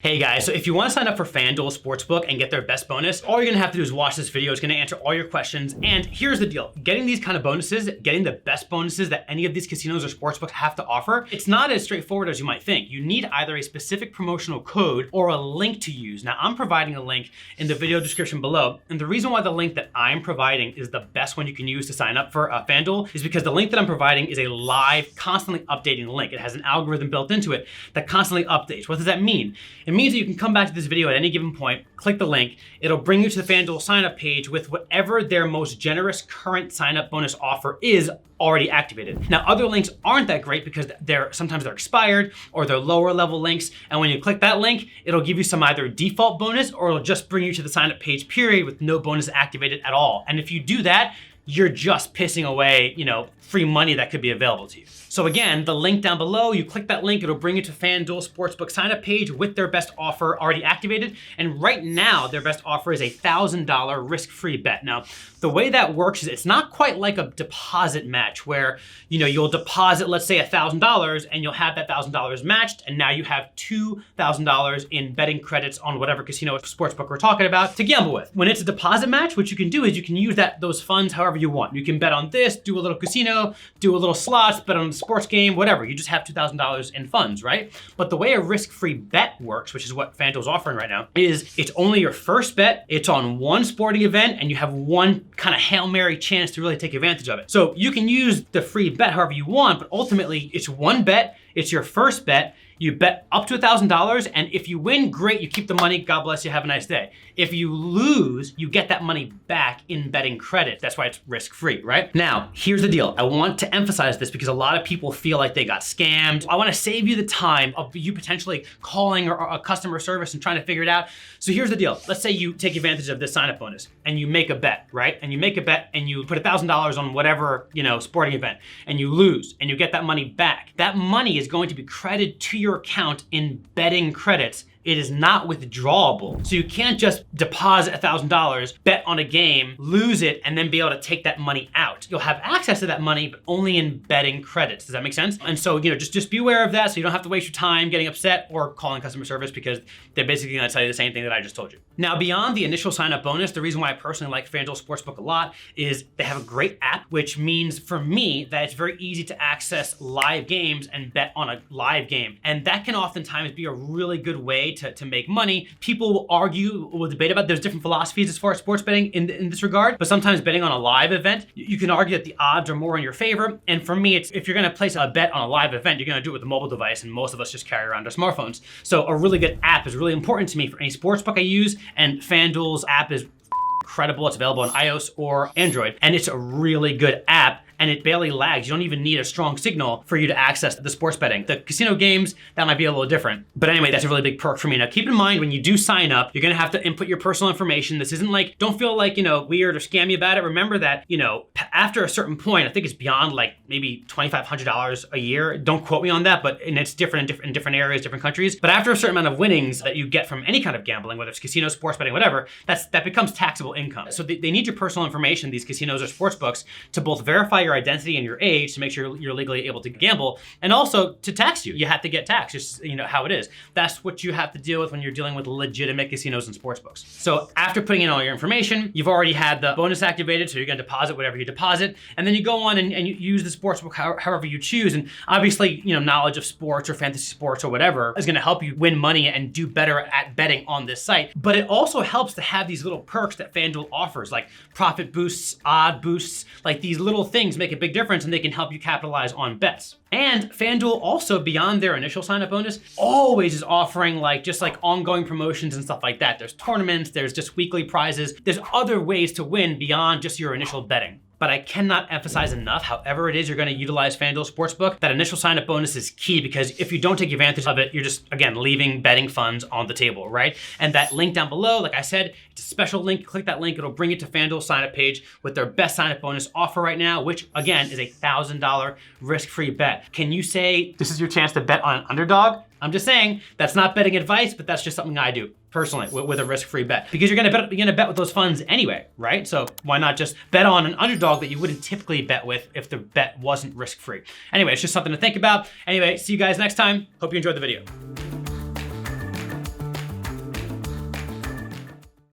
Hey guys, so if you want to sign up for Fanduel Sportsbook and get their best bonus, all you're gonna have to do is watch this video. It's gonna answer all your questions. And here's the deal. Getting these kind of bonuses, getting the best bonuses that any of these casinos or sportsbooks have to offer, it's not as straightforward as you might think. You need either a specific promotional code or a link to use. Now, I'm providing a link in the video description below. And the reason why the link that I'm providing is the best one you can use to sign up for Fanduel is because the link that I'm providing is a live, constantly updating link. It has an algorithm built into it that constantly updates. What does that mean? It means that you can come back to this video at any given point, click the link, it'll bring you to the Fanduel sign up page with whatever their most generous current sign up bonus offer is already activated. Now, other links aren't that great because sometimes they're expired or they're lower level links. And when you click that link, it'll give you some either default bonus or it'll just bring you to the sign up page period with no bonus activated at all. And if you do that, you're just pissing away, free money that could be available to you. So again, the link down below, you click that link, it'll bring you to Fanduel Sportsbook sign up page with their best offer already activated. And right now, their best offer is a $1,000 risk-free bet. Now, the way that works is it's not quite like a deposit match where, you'll deposit, let's say $1,000 and you'll have that $1,000 matched. And now you have $2,000 in betting credits on whatever casino or sportsbook we're talking about to gamble with. When it's a deposit match, what you can do is you can use those funds however you want. You can bet on this, do a little casino, do a little slots, bet on the sports game, whatever. You just have $2,000 in funds, right? But the way a risk-free bet works, which is what Fanduel's offering right now, is it's only your first bet, it's on one sporting event, and you have one kind of Hail Mary chance to really take advantage of it. So you can use the free bet however you want, but ultimately it's one bet, it's your first bet, you bet up to $1,000, and if you win, great, you keep the money, God bless you, have a nice day. If you lose, you get that money back in betting credit. That's why it's risk-free, right? Now, here's the deal. I want to emphasize this because a lot of people feel like they got scammed. I wanna save you the time of you potentially calling or a customer service and trying to figure it out. So here's the deal. Let's say you take advantage of this sign-up bonus and you make a bet, right? And you make a bet and you put $1,000 on whatever, sporting event, and you lose and you get that money back. That money is going to be credited to your account in betting credits. It is not withdrawable. So you can't just deposit $1,000, bet on a game, lose it, and then be able to take that money out. You'll have access to that money, but only in betting credits. Does that make sense? And so, just be aware of that so you don't have to waste your time getting upset or calling customer service because they're basically gonna tell you the same thing that I just told you. Now, beyond the initial sign-up bonus, the reason why I personally like Fanduel Sportsbook a lot is they have a great app, which means for me that it's very easy to access live games and bet on a live game. And that can oftentimes be a really good way to make money. People will debate about, there's different philosophies as far as sports betting in this regard, but sometimes betting on a live event, you can argue that the odds are more in your favor. And for me, if you're gonna place a bet on a live event, you're gonna do it with a mobile device, and most of us just carry around our smartphones. So a really good app is really important to me for any sportsbook I use, and Fanduel's app is incredible. It's available on iOS or Android, and it's a really good app. And it barely lags. You don't even need a strong signal for you to access the sports betting. The casino games, that might be a little different. But anyway, that's a really big perk for me. Now keep in mind, when you do sign up, you're gonna have to input your personal information. This isn't like, don't feel like, weird or scammy about it. Remember that, after a certain point, I think it's beyond like maybe $2,500 a year. Don't quote me on that, and it's different in different areas, different countries. But after a certain amount of winnings that you get from any kind of gambling, whether it's casino, sports betting, whatever, that becomes taxable income. So they need your personal information, these casinos or sports books, to both verify your identity and your age to make sure you're legally able to gamble, and also to tax you. You have to get taxed, just how it is. That's what you have to deal with when you're dealing with legitimate casinos and sports books. So after putting in all your information, you've already had the bonus activated, so you're gonna deposit whatever you deposit, and then you go on and you use the sports book however you choose. And obviously, knowledge of sports or fantasy sports or whatever is gonna help you win money and do better at betting on this site. But it also helps to have these little perks that Fanduel offers, like profit boosts, odd boosts, like these little things make a big difference, and they can help you capitalize on bets. And Fanduel also, beyond their initial sign-up bonus, always is offering just ongoing promotions and stuff like that. There's tournaments, there's just weekly prizes. There's other ways to win beyond just your initial betting. But I cannot emphasize enough, however it is you're gonna utilize Fanduel Sportsbook, that initial sign-up bonus is key, because if you don't take advantage of it, you're just, again, leaving betting funds on the table, right? And that link down below, like I said, it's a special link. Click that link, it'll bring you to Fanduel sign-up page with their best sign-up bonus offer right now, which again is a $1,000 risk-free bet. Can you say this is your chance to bet on an underdog? I'm just saying, that's not betting advice, but that's just something I do personally with a risk-free bet, because you're gonna bet with those funds anyway, right? So why not just bet on an underdog that you wouldn't typically bet with if the bet wasn't risk-free? Anyway, it's just something to think about. Anyway, see you guys next time. Hope you enjoyed the video.